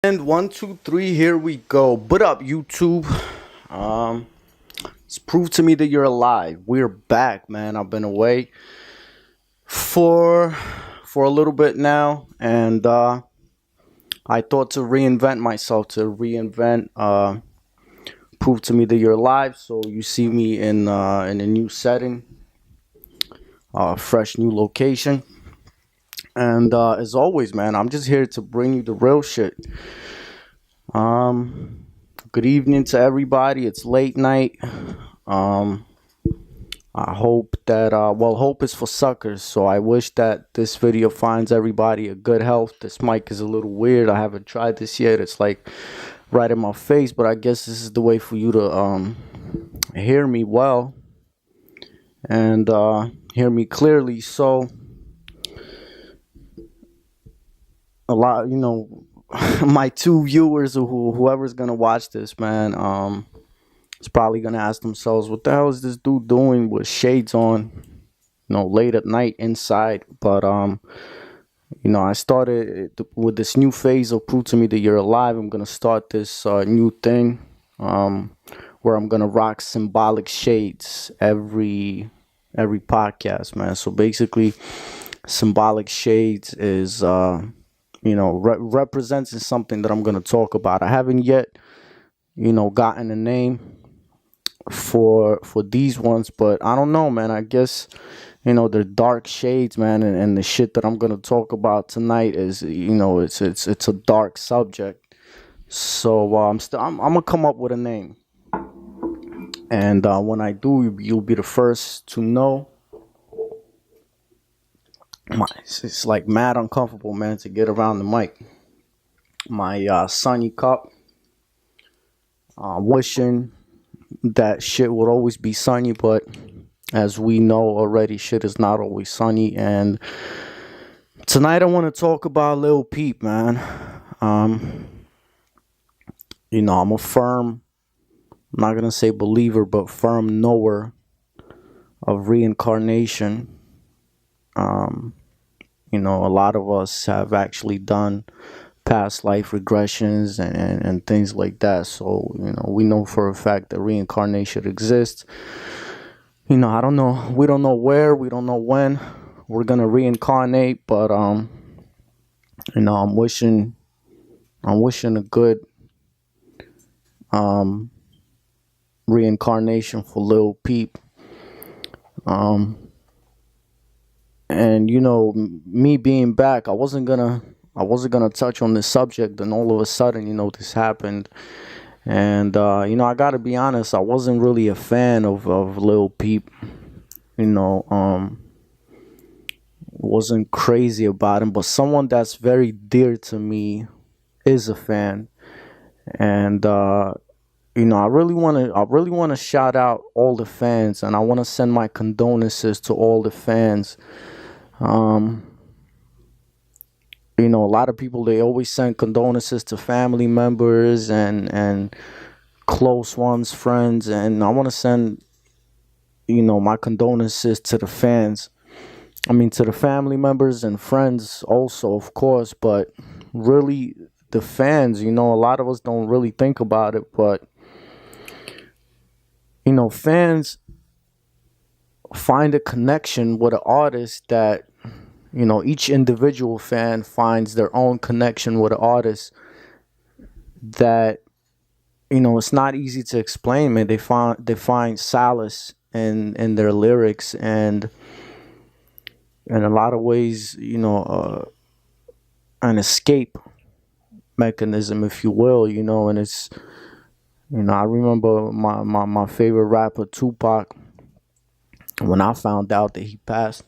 And 1, 2, 3, here we go. What up, YouTube? It's proof to me that you're alive. We're back, man. I've been away for a little bit now, and I thought to reinvent myself, prove to me that you're alive. So you see me in a new setting, fresh new location. And as always, man, I'm just here to bring you the real shit. Good evening to everybody. It's late night. I hope that hope is for suckers. So I wish that this video finds everybody a good health. This mic is a little weird. I haven't tried this yet. It's like right in my face, but I guess this is the way for you to hear me well and hear me clearly. So a lot, my two viewers or whoever's gonna watch this, man, is probably gonna ask themselves, what the hell is this dude doing with shades on, late at night inside? But I started with this new phase of prove to me that you're alive. I'm gonna start this new thing where I'm gonna rock symbolic shades every podcast, man. So basically, symbolic shades is representing something that I'm going to talk about. I haven't yet, gotten a name for these ones, but I don't know, man. I guess, they're dark shades, man. And the shit that I'm going to talk about tonight is, it's a dark subject. So I'm going to come up with a name. And when I do, you'll be the first to know. It's like mad uncomfortable, man, to get around the mic. My sunny cup. Wishing that shit would always be sunny, but as we know already, shit is not always sunny. And tonight I want to talk about Lil Peep, man. I'm a firm, I'm not gonna say believer, but firm knower of reincarnation. A lot of us have actually done past life regressions and things like that. So, we know for a fact that reincarnation exists. I don't know. We don't know where. We don't know when we're going to reincarnate. But, I'm wishing a good reincarnation for Lil Peep. And me being back, I wasn't gonna touch on this subject, and all of a sudden, this happened. And I gotta be honest, I wasn't really a fan of Lil Peep. Wasn't crazy about him, but someone that's very dear to me is a fan. And I really want to shout out all the fans, and I want to send my condolences to all the fans. A lot of people, they always send condolences to family members and close ones, friends, and I want to send my condolences to the fans. I mean, to the family members and friends also, of course, but really the fans, a lot of us don't really think about it, but fans find a connection with an artist that, each individual fan finds their own connection with an artist that, it's not easy to explain, man. They find solace in their lyrics, and in a lot of ways, an escape mechanism, if you will, and it's, I remember my favorite rapper, Tupac, when I found out that he passed.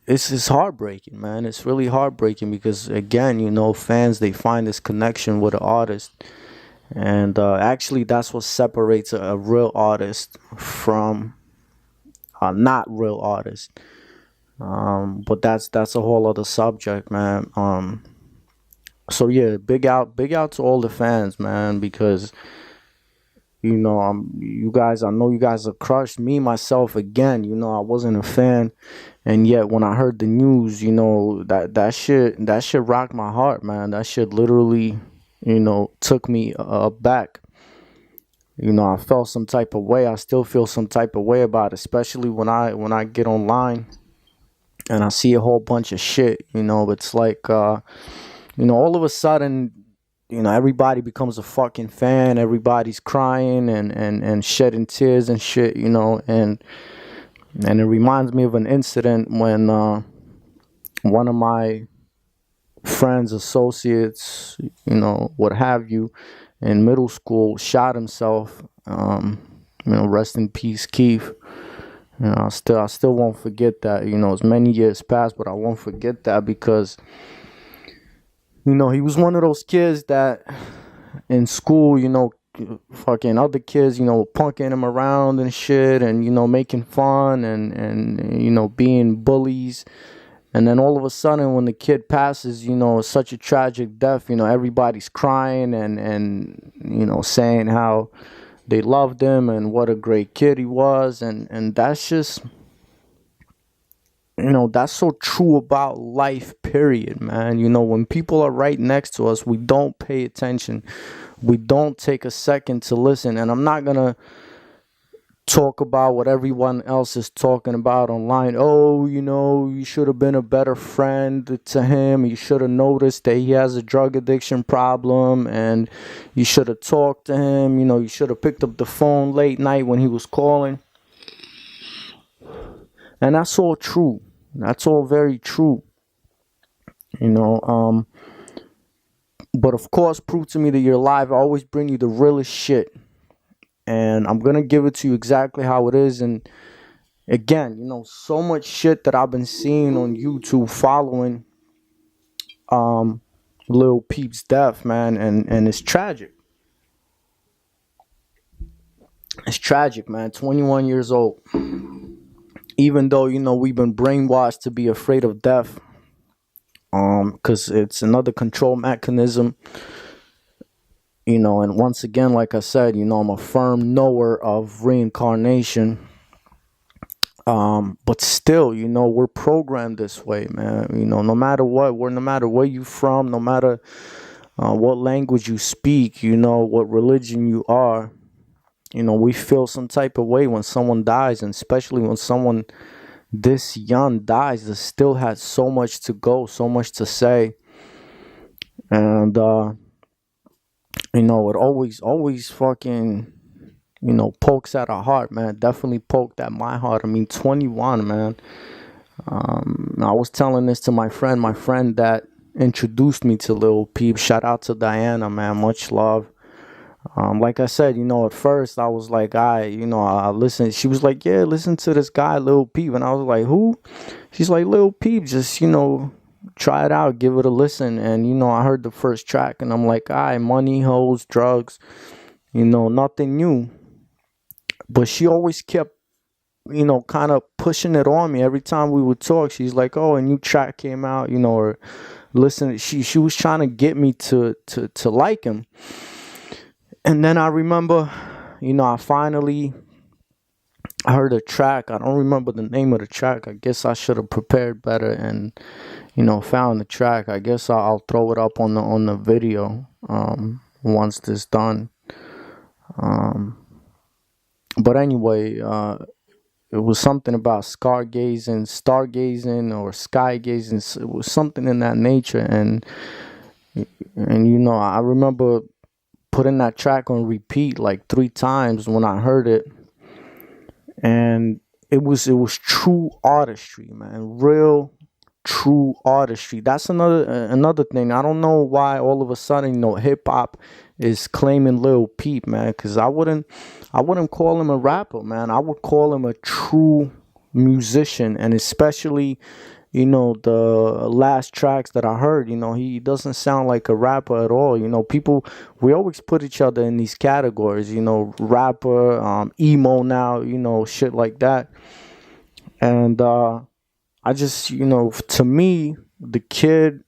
It's heartbreaking, man. It's really heartbreaking because, again, fans, they find this connection with an artist. And actually, that's what separates a real artist from a not real artist. But that's a whole other subject, man. So yeah, big out to all the fans, man, because you guys, I know you guys have crushed me myself again. I wasn't a fan, and yet when I heard the news, that shit rocked my heart, man. That shit literally, took me aback. I felt some type of way. I still feel some type of way about it, especially when I get online and I see a whole bunch of shit. It's like all of a sudden, everybody becomes a fucking fan. Everybody's crying and shedding tears and shit. And it reminds me of an incident when one of my friends, associates, what have you, in middle school shot himself. Rest in peace, Keith. I still won't forget that. It's many years past, but I won't forget that because he was one of those kids that in school, fucking other kids, punking him around and shit, and making fun and being bullies. And then all of a sudden, when the kid passes, it's such a tragic death. Everybody's crying and saying how they loved him and what a great kid he was, and that's just, that's so true about life, period, man. When people are right next to us, we don't pay attention. We don't take a second to listen. And I'm not gonna talk about what everyone else is talking about online. Oh, you should have been a better friend to him. You should have noticed that he has a drug addiction problem, and you should have talked to him. You should have picked up the phone late night when he was calling. And that's all true. That's all very true. But of course, prove to me that you're alive. I always bring you the realest shit. And I'm going to give it to you exactly how it is. And again, so much shit that I've been seeing on YouTube following Lil Peep's death, man. And it's tragic. It's tragic, man. 21 years old. Even though, we've been brainwashed to be afraid of death. Because it's another control mechanism. And once again, like I said, I'm a firm knower of reincarnation. But still, we're programmed this way, man. No matter what, no matter where you from, no matter what language you speak, what religion you are, we feel some type of way when someone dies, and especially when someone this young dies that still has so much to go, so much to say. And it always fucking, pokes at our heart, man. Definitely poked at my heart. 21, man. I was telling this to my friend that introduced me to Lil Peep. Shout out to Diana, man. Much love. Like I said, at first I was like, I listened. She was like, yeah, listen to this guy, Lil Peep. And I was like, who? She's like, Lil Peep, just, try it out, give it a listen. And I heard the first track and I'm like, money, hoes, drugs, nothing new. But she always kept kind of pushing it on me every time we would talk. She's like, oh, a new track came out, or listen. She was trying to get me to like him. And then I remember, I finally heard a track. I don't remember the name of the track. I guess I should have prepared better and found the track. I guess I'll throw it up on the video once this done. But anyway, it was something about stargazing or sky gazing. It was something in that nature. And I remember putting that track on repeat like 3 times when I heard it. And it was true artistry, man. Real true artistry. That's another thing. I don't know why all of a sudden, hip hop is claiming Lil Peep, man, because I wouldn't call him a rapper, man. I would call him a true musician. And especially, the last tracks that I heard, he doesn't sound like a rapper at all. People, we always put each other in these categories, rapper, emo now, shit like that. And I just, to me, the kid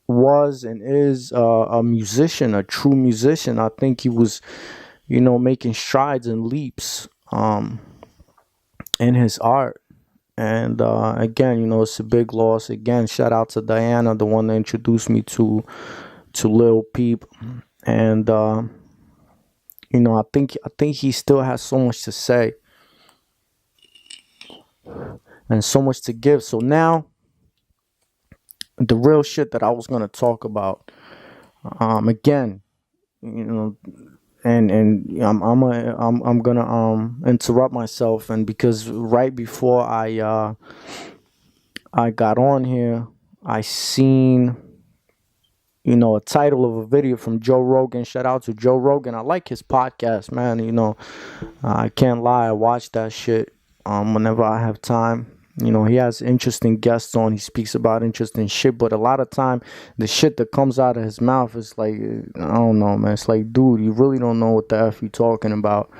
was and is a musician, a true musician. I think he was making strides and leaps in his art. And again, it's a big loss. Again, shout out to Diana, the one that introduced me to Lil Peep. And I think he still has so much to say and so much to give. So now, the real shit that I was gonna talk about. Again, I'm gonna interrupt myself, and because right before I got on here, I seen a title of a video from Joe Rogan. Shout out to Joe Rogan. I like his podcast, man. I can't lie, I watch that shit whenever I have time. He has interesting guests on. He speaks about interesting shit, but a lot of time the shit that comes out of his mouth is like, I don't know, man. It's like, dude, you really don't know what the F you talking about.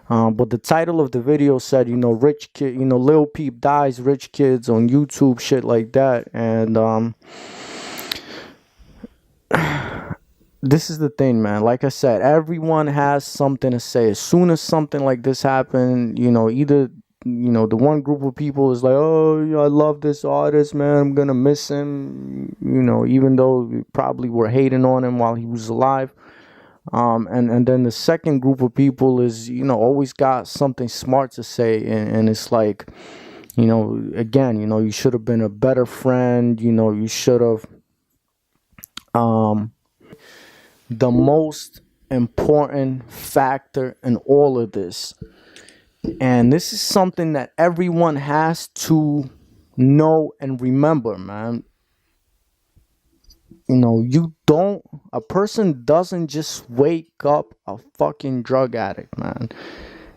But the title of the video said, rich kid, Lil Peep dies, rich kids on YouTube, shit like that. And this is the thing, man. Like I said, everyone has something to say. As soon as something like this happened, either the one group of people is like, oh, I love this artist, man, I'm gonna miss him, even though we probably were hating on him while he was alive. And then the second group of people is, always got something smart to say, and it's like, again, you should have been a better friend, you should have the most important factor in all of this. And this is something that everyone has to know and remember, man. A person doesn't just wake up a fucking drug addict, man.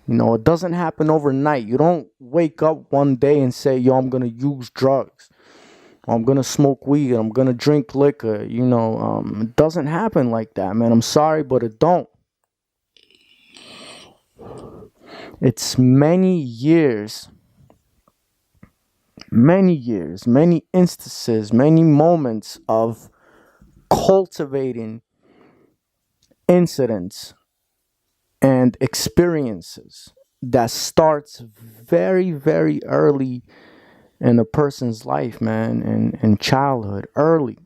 It doesn't happen overnight. You don't wake up one day and say, yo, I'm going to use drugs. I'm going to smoke weed. I'm going to drink liquor. It doesn't happen like that, man. I'm sorry, but it don't. It's many years, many instances, many moments of cultivating incidents and experiences that starts very, very early in a person's life, man, in childhood, early.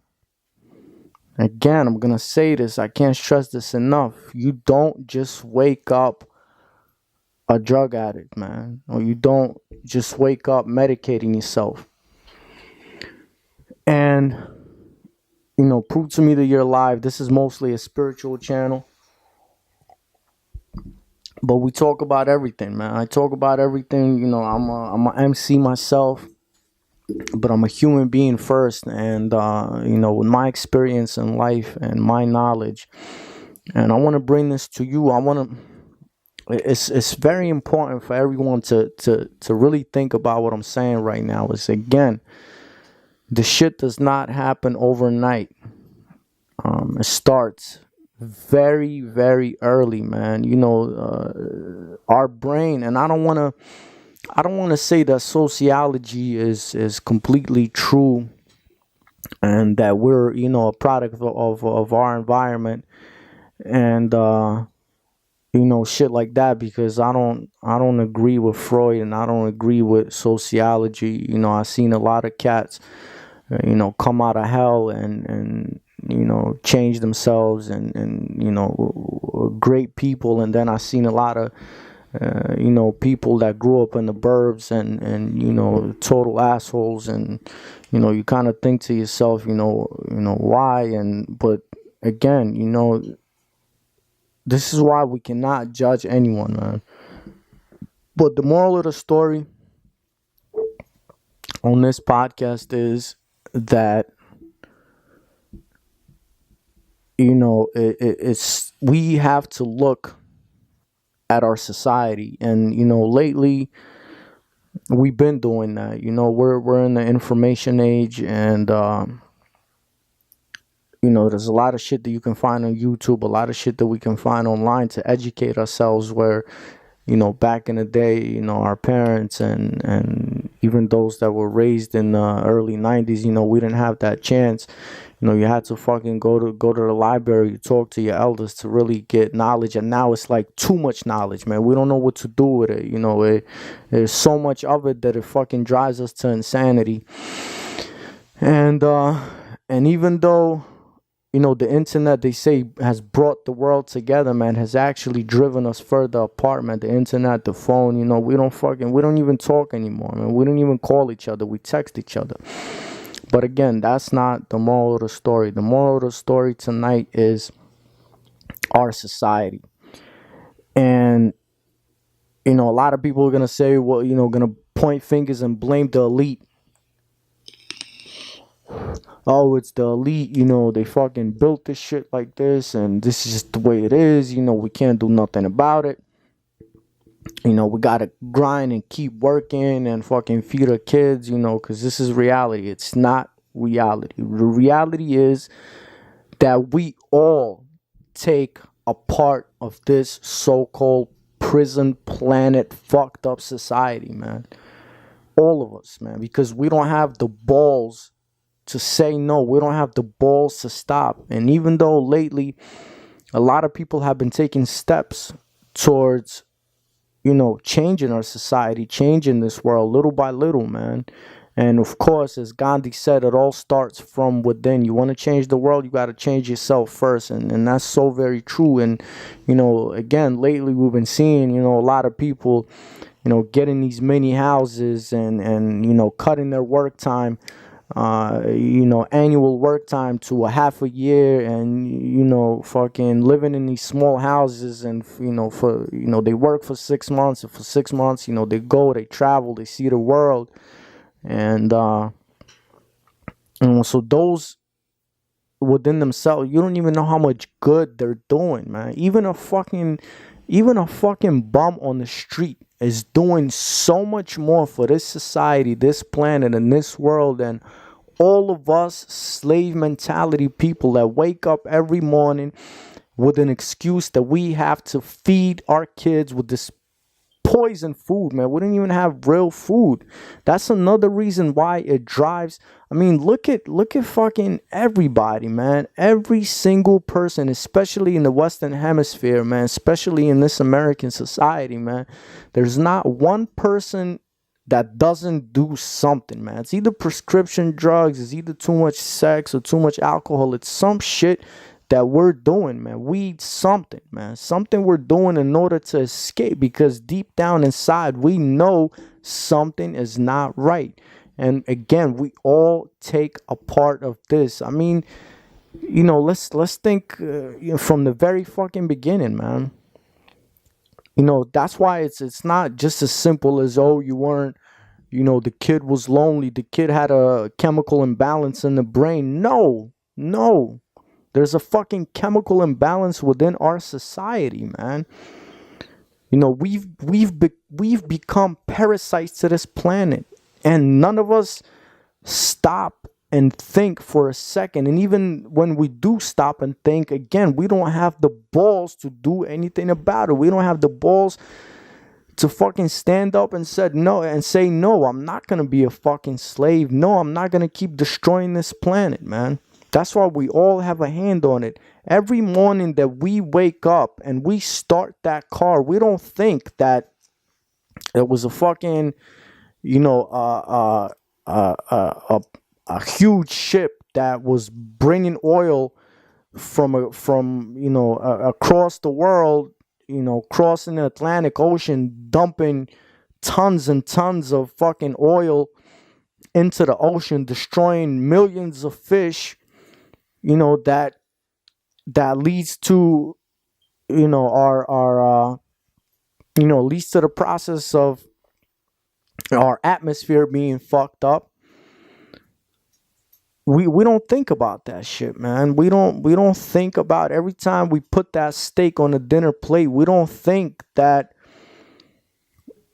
Again, I'm going to say this, I can't stress this enough. You don't just wake up a drug addict, man, or you don't just wake up medicating yourself. And prove to me that you're alive. This is mostly a spiritual channel, but we talk about everything, man. I talk about everything. I'm a MC myself, but I'm a human being first, and with my experience in life and my knowledge, and I want to bring this to you. It's very important for everyone to really think about what I'm saying right now. Is, again, the shit does not happen overnight. It starts very, very early, man. Our brain, and I don't want to say that sociology is completely true and that we're a product of our environment and shit like that, because I don't agree with Freud and I don't agree with sociology. I've seen a lot of cats come out of hell and change themselves and great people, and then I've seen a lot of people that grew up in the burbs and total assholes, and you kind of think to yourself, why? But again, this is why we cannot judge anyone, man. But the moral of the story on this podcast is that it's we have to look at our society, and lately we've been doing that. We're in the information age, and there's a lot of shit that you can find on YouTube, a lot of shit that we can find online to educate ourselves, where back in the day, our parents and even those that were raised in the early 90s, we didn't have that chance. You had to fucking go to the library, talk to your elders to really get knowledge. And now it's like too much knowledge, man. We don't know what to do with it. There's so much of it that it fucking drives us to insanity. And even though, the internet, they say, has brought the world together, man, has actually driven us further apart, man. The internet, the phone, we don't even talk anymore, man. We don't even call each other. We text each other. But again, that's not the moral of the story. The moral of the story tonight is our society. And, a lot of people are going to say, well, going to point fingers and blame the elite. Oh, it's the elite, they fucking built this shit like this, and this is just the way it is, we can't do nothing about it. We gotta grind and keep working and fucking feed our kids, because this is reality. It's not reality. The reality is that we all take a part of this so-called prison planet fucked up society, man. All of us, man, because we don't have the balls to say no. We don't have the balls to stop. And even though lately a lot of people have been taking steps towards, changing our society, changing this world little by little, man. And of course, as Gandhi said, it all starts from within. You want to change the world, you got to change yourself first. And that's so very true. And, again, lately we've been seeing, a lot of people, getting these mini houses and cutting their work time, annual work time to a half a year, and fucking living in these small houses, and for they work for 6 months, and for 6 months they go, they travel, they see the world, and so those within themselves, you don't even know how much good they're doing, man. Even a fucking bum on the street is doing so much more for this society, this planet, and this world than all of us slave mentality people that wake up every morning with an excuse that we have to feed our kids with this poison food, man. We don't even have real food. That's another reason why it drives. I mean, look at fucking everybody, man. Every single person, especially in the Western Hemisphere, man, especially in this American society, man. There's not one person that doesn't do something, man. It's either prescription drugs, it's either too much sex or too much alcohol. It's some shit that we're doing, man. Something, man. Something we're doing in order to escape, because deep down inside, we know something is not right. And again, we all take a part of this. I mean, let's think from the very fucking beginning, man. That's why it's not just as simple as, oh, you weren't, the kid was lonely, the kid had a chemical imbalance in the brain. No. There's a fucking chemical imbalance within our society, man. We've become parasites to this planet, and none of us stop and think for a second. And even when we do stop and think, again, we don't have the balls to do anything about it. We don't have the balls to fucking stand up and say no, I'm not gonna be a fucking slave. No, I'm not gonna keep destroying this planet, man. That's why we all have a hand on it. Every morning that we wake up and we start that car, we don't think that it was a fucking, a huge ship that was bringing oil from across the world, crossing the Atlantic Ocean, dumping tons and tons of fucking oil into the ocean, destroying millions of fish. That leads to, our leads to the process of our atmosphere being fucked up. We don't think about that shit, man. We don't think about every time we put that steak on the dinner plate. We don't think that,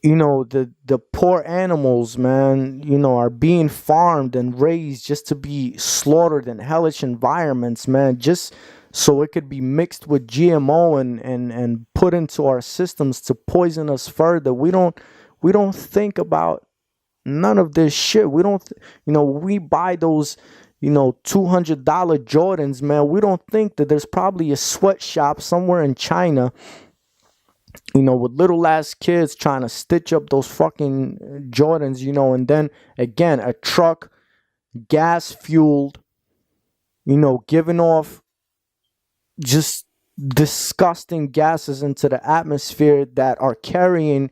the poor animals, man, are being farmed and raised just to be slaughtered in hellish environments, man. Just so it could be mixed with GMO and put into our systems to poison us further. We don't think about none of this shit. We don't, we buy those, $200 Jordans, man. We don't think that there's probably a sweatshop somewhere in China, with little ass kids trying to stitch up those fucking Jordans, and then again, a truck, gas fueled, giving off just disgusting gases into the atmosphere that are carrying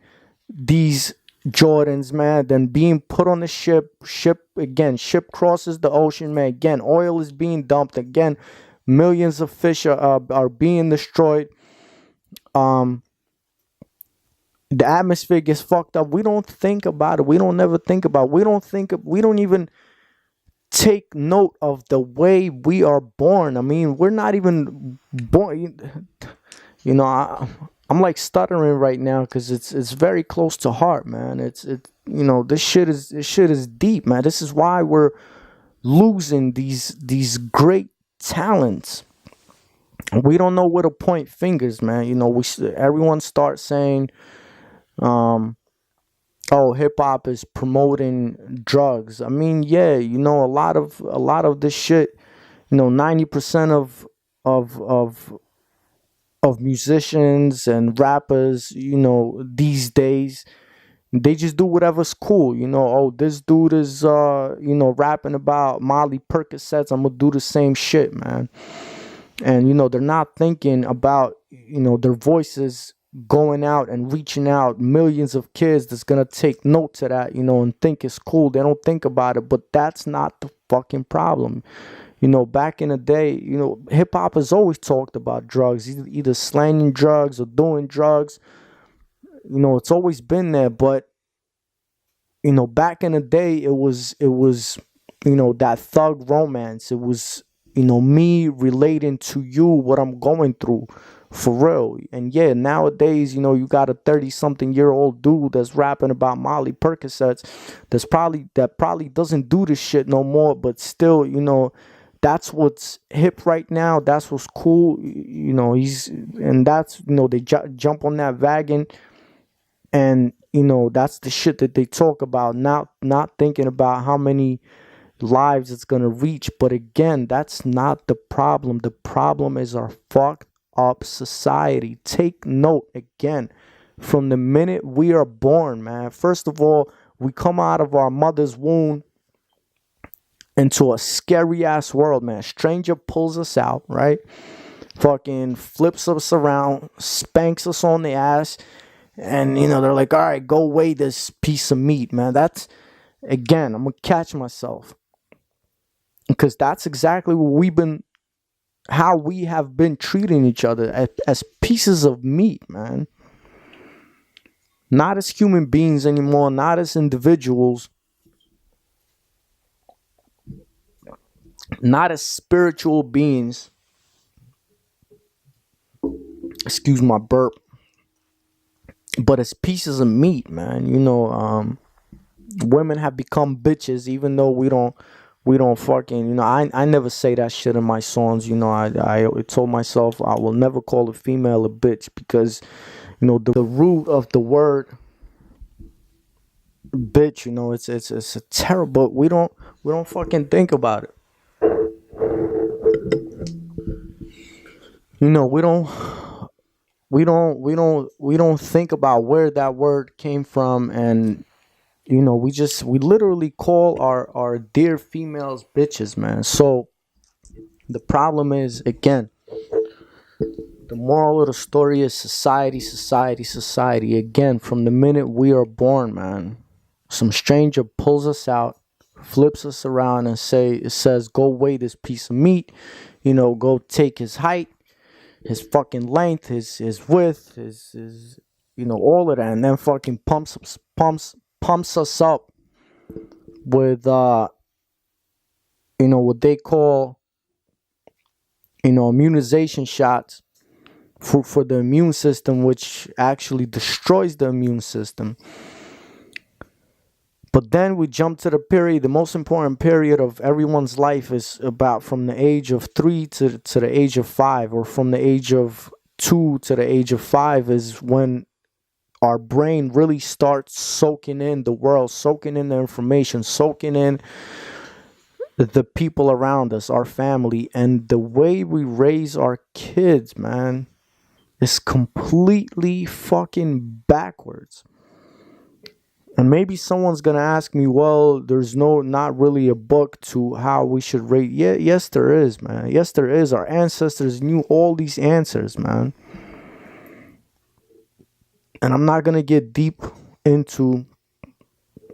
these Jordans, man, then being put on the ship crosses the ocean, man. Again, oil is being dumped. Again, millions of fish are being destroyed. The atmosphere gets fucked up. We don't think about it. We don't never think about it. We don't even take note of the way we are born. I mean, we're not even born. I'm like stuttering right now because it's very close to heart, man. This shit is deep, man. This is why we're losing these great talents. We don't know where to point fingers, man. Everyone starts saying, oh, hip hop is promoting drugs. I mean, yeah, a lot of this shit, 90% of musicians and rappers, these days, they just do whatever's cool. Oh, this dude is rapping about Molly Percocets, I'm gonna do the same shit, man. And they're not thinking about their voices going out and reaching out millions of kids that's gonna take notes of that, and think it's cool. They don't think about it, but that's not the fucking problem. Back in the day, hip hop has always talked about drugs, either slanging drugs or doing drugs. It's always been there, but back in the day, it was that thug romance. It was me relating to you what I'm going through. For real. And yeah, nowadays, you got a 30-something-year-old dude that's rapping about Molly Percocets that probably doesn't do this shit no more, but still, that's what's hip right now. That's what's cool. They jump on that wagon, and that's the shit that they talk about, not thinking about how many lives it's gonna reach. But again, that's not the problem. The problem is our fucked up society. Take note again from the minute we are born, man. First of all, we come out of our mother's womb into a scary ass world, man. Stranger pulls us out, right? Fucking flips us around, spanks us on the ass, and they're like, all right, go weigh this piece of meat, man. That's, again, I'm gonna catch myself, because that's exactly how we have been treating each other, as pieces of meat, man. Not as human beings anymore, not as individuals, not as spiritual beings. Excuse my burp. But as pieces of meat, man. Women have become bitches, even though we don't fucking, I never say that shit in my songs. I told myself I will never call a female a bitch, because the root of the word bitch, it's a terrible, we don't fucking think about it. We don't think about where that word came from. And we literally call our dear females bitches, man. So the problem is, again, the moral of the story is society. Again, from the minute we are born, man, some stranger pulls us out, flips us around, and says, go weigh this piece of meat. Go take his height, his fucking length, his width, his all of that, and then fucking pumps us up with what they call immunization shots for the immune system, which actually destroys the immune system. But then we jump to the period, the most important period of everyone's life is about from the age of 3 to the age of 5, or from the age of 2 to the age of 5 is when our brain really starts soaking in the world, soaking in the information, soaking in the people around us, our family. And the way we raise our kids, man, is completely fucking backwards. And maybe someone's gonna ask me, well, there's not really a book to how we should rate. Yeah, yes, there is, man. Yes, there is. Our ancestors knew all these answers, man. And I'm not gonna get deep into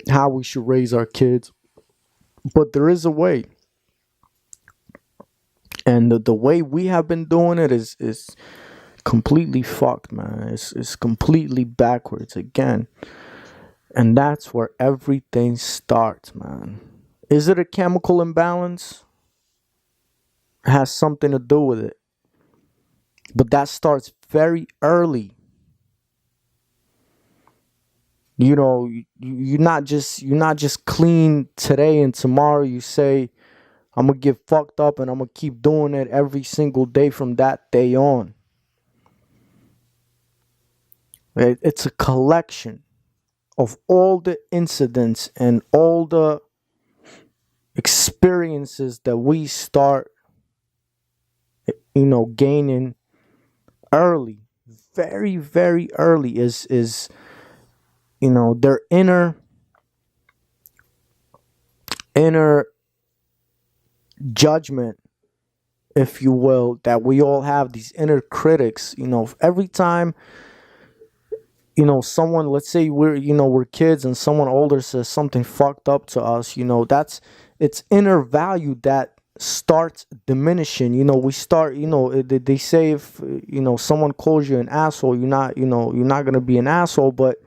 how we should raise our kids, but there is a way. And the way we have been doing it is completely fucked, man. It's completely backwards again. And that's where everything starts, man. Is it a chemical imbalance? It has something to do with it. But that starts very early. You know, you're not just clean today and tomorrow you say, I'm gonna get fucked up and I'm gonna keep doing it every single day from that day on. It's a collection of all the incidents and all the experiences that we start, gaining early, very, very early is their inner judgment, if you will, that we all have, these inner critics. Every time someone, let's say we're kids and someone older says something fucked up to us, it's inner value that starts diminishing. We start, they say if someone calls you an asshole, you're not gonna be an asshole. But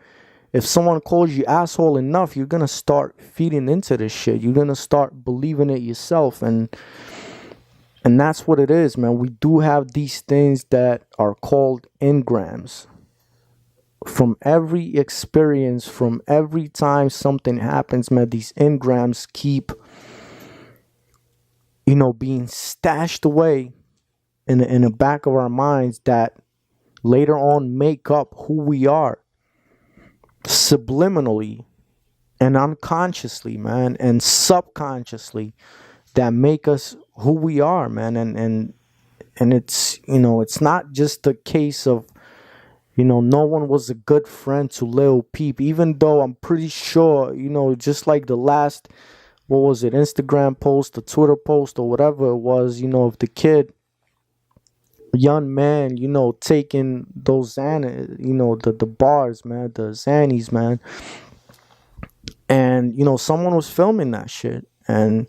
if someone calls you asshole enough, you're gonna start feeding into this shit. You're gonna start believing it yourself, and that's what it is, man. We do have these things that are called engrams. From every experience, from every time something happens, man, these engrams keep, being stashed away in the back of our minds that later on make up who we are, subliminally and unconsciously, man, and subconsciously, that make us who we are, man. And it's it's not just a case of no one was a good friend to Lil Peep, even though I'm pretty sure, just like the last, what was it, Instagram post, the Twitter post, or whatever it was, of the kid, young man, taking those the bars, man, the Xannies, man. And, someone was filming that shit. And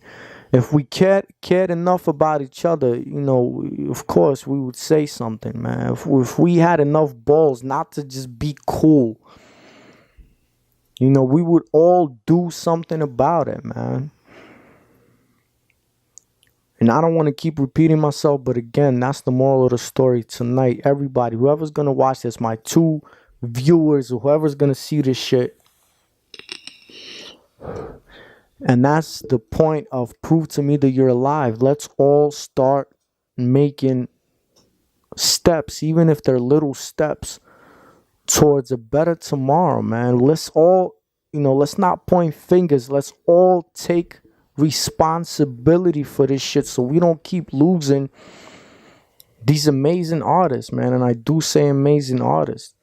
if we cared enough about each other, of course we would say something, man. If we had enough balls not to just be cool, we would all do something about it, man. And I don't want to keep repeating myself, but again, that's the moral of the story tonight. Everybody, whoever's going to watch this, my 2 viewers, whoever's going to see this shit, and that's the point of prove to me that you're alive. Let's all start making steps, even if they're little steps, towards a better tomorrow, man. Let's all, let's not point fingers. Let's all take responsibility for this shit so we don't keep losing these amazing artists, man. And I do say amazing artists,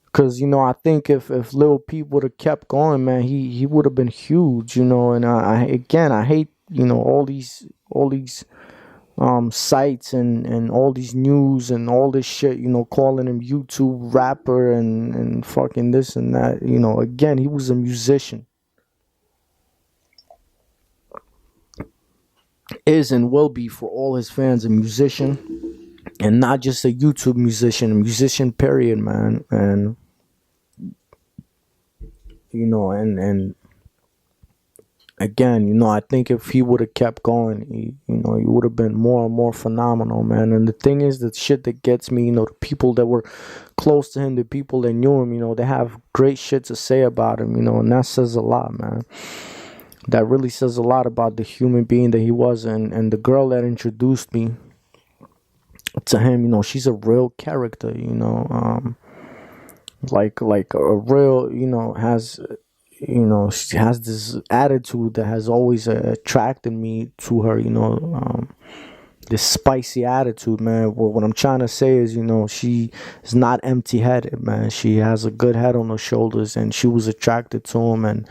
because I think if Lil Peep would have kept going, man, he would have been huge, and I hate all these sites and all these news and all this shit, calling him YouTube rapper and fucking this and that. Again, he was a musician, is and will be for all his fans a musician, and not just a YouTube musician, a musician period, man. And and again, I think if he would have kept going, he would have been more and more phenomenal, man. And the thing is, the shit that gets me, the people that were close to him, the people that knew him, they have great shit to say about him, and that says a lot, man. That really says a lot about the human being that he was. And the girl that introduced me to him, she's a real character, like a real, has, she has this attitude that has always attracted me to her, this spicy attitude, man. What I'm trying to say is, she is not empty-headed, man. She has a good head on her shoulders, and she was attracted to him. And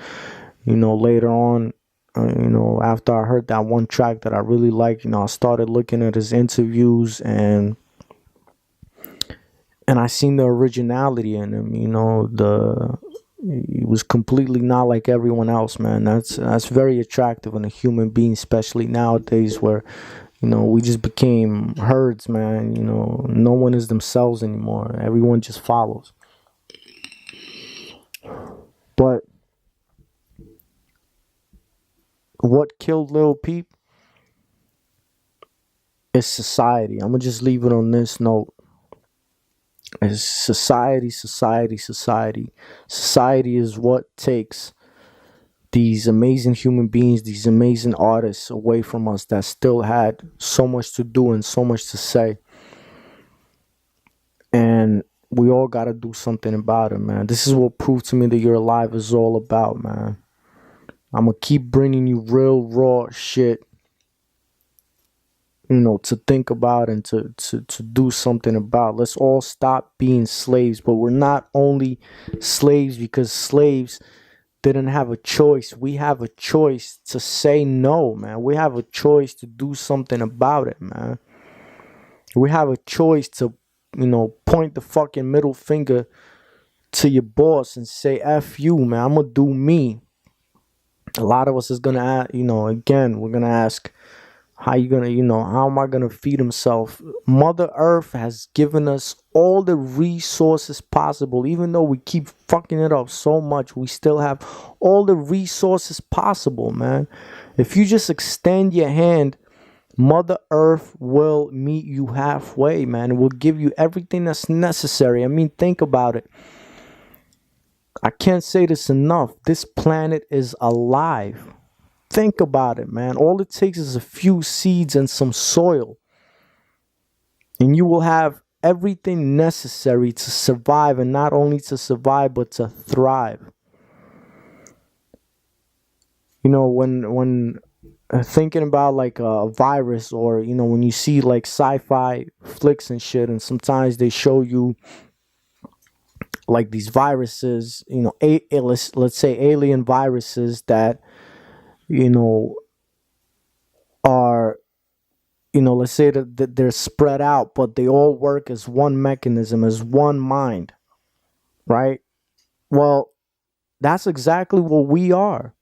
later on, after I heard that one track that I really liked, I started looking at his interviews, and I seen the originality in him. He was completely not like everyone else, man. That's very attractive in a human being, especially nowadays where we just became herds, man. No one is themselves anymore. Everyone just follows. But what killed Lil Peep is society. I'm gonna just leave it on this note. It's society. Society is what takes these amazing human beings, these amazing artists away from us that still had so much to do and so much to say. And we all got to do something about it, man. This is what Prove to Me That You're Alive is all about, man. I'm going to keep bringing you real, raw shit, to think about and to do something about. Let's all stop being slaves. But we're not only slaves because slaves didn't have a choice. We have a choice to say no, man. We have a choice to do something about it, man. We have a choice to, point the fucking middle finger to your boss and say, F you, man. I'm going to do me. A lot of us is going to, again, we're going to ask, how you gonna, how am I gonna feed himself? Mother Earth has given us all the resources possible. Even though we keep fucking it up so much, we still have all the resources possible, man. If you just extend your hand, Mother Earth will meet you halfway, man. It will give you everything that's necessary. I mean, think about it. I can't say this enough. This planet is alive. Think about it, man. All it takes is a few seeds and some soil, and you will have everything necessary to survive, and not only to survive, but to thrive. When thinking about like a virus, or when you see like sci-fi flicks and shit, and sometimes they show you like these viruses, let's say alien viruses that are, let's say that they're spread out, but they all work as one mechanism, as one mind, right? Well, that's exactly what we are.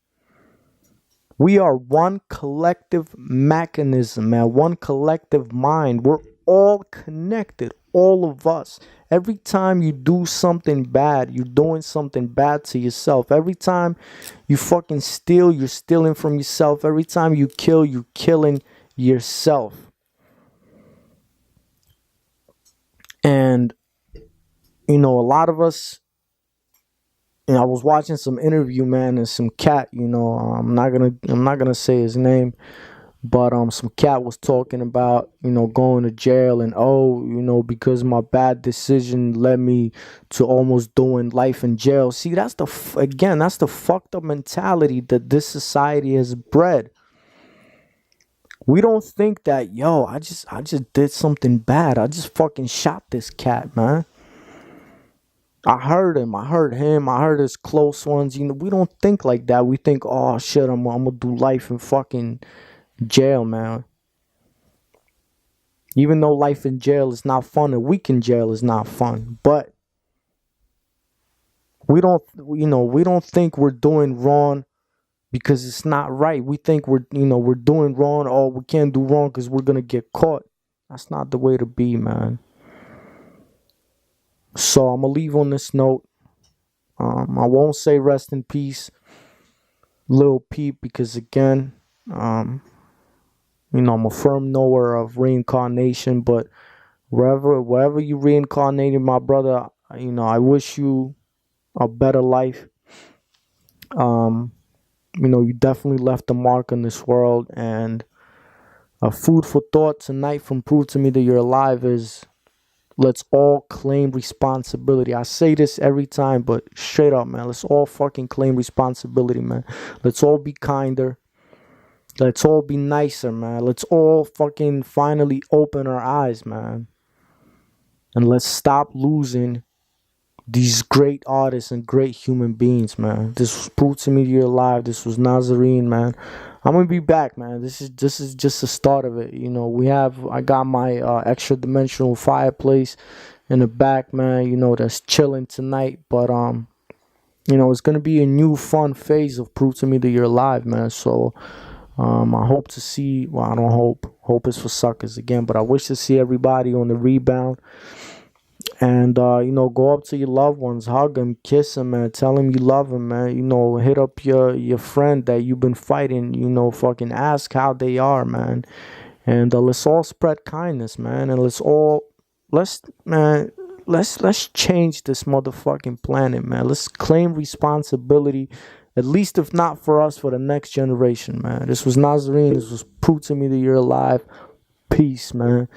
We are one collective mechanism, man, one collective mind. We're all connected, all of us. Every time you do something bad, you're doing something bad to yourself. Every time you fucking steal, you're stealing from yourself. Every time you kill, you're killing yourself. And, a lot of us, I was watching some interview, man, and some cat, I'm not gonna say his name, but some cat was talking about, going to jail, and because my bad decision led me to almost doing life in jail. See, that's the fucked up mentality that this society has bred. We don't think that, I just did something bad. I just fucking shot this cat, man. I heard him, I heard his close ones. We don't think like that. We think, oh shit, I'm gonna do life in fucking jail, man. Even though life in jail is not fun, a week in jail is not fun, but we don't think we're doing wrong because it's not right. We think we're doing wrong, or we can't do wrong because we're gonna get caught. That's not the way to be, man. So I'm gonna leave on this note. I won't say rest in peace. Lil Peep, because again, I'm a firm knower of reincarnation, but wherever you reincarnated, my brother, I wish you a better life. You definitely left a mark on this world, and a food for thought tonight from Prove to Me That You're Alive is, let's all claim responsibility. I say this every time, but straight up, man, let's all fucking claim responsibility, man. Let's all be kinder. Let's all be nicer, man. Let's all fucking finally open our eyes, man. And let's stop losing these great artists and great human beings, man. This was Proof to Me You're Alive. This was NazareN, man. I'm gonna be back, man. This is just the start of it. I got my extra dimensional fireplace in the back, man. That's chilling tonight. But it's gonna be a new fun phase of Proof to Me That You're Alive, man. So I hope to see, well, I don't hope is for suckers again, but I wish to see everybody on the rebound. And go up to your loved ones, hug them, kiss them, man. Tell them you love them, man. Hit up your friend that you've been fighting. Fucking ask how they are, man. And let's all spread kindness, man. And let's change this motherfucking planet, man. Let's claim responsibility, at least if not for us, for the next generation, man. This was NazareN. This was Proof to Me That You're Alive. Peace, man.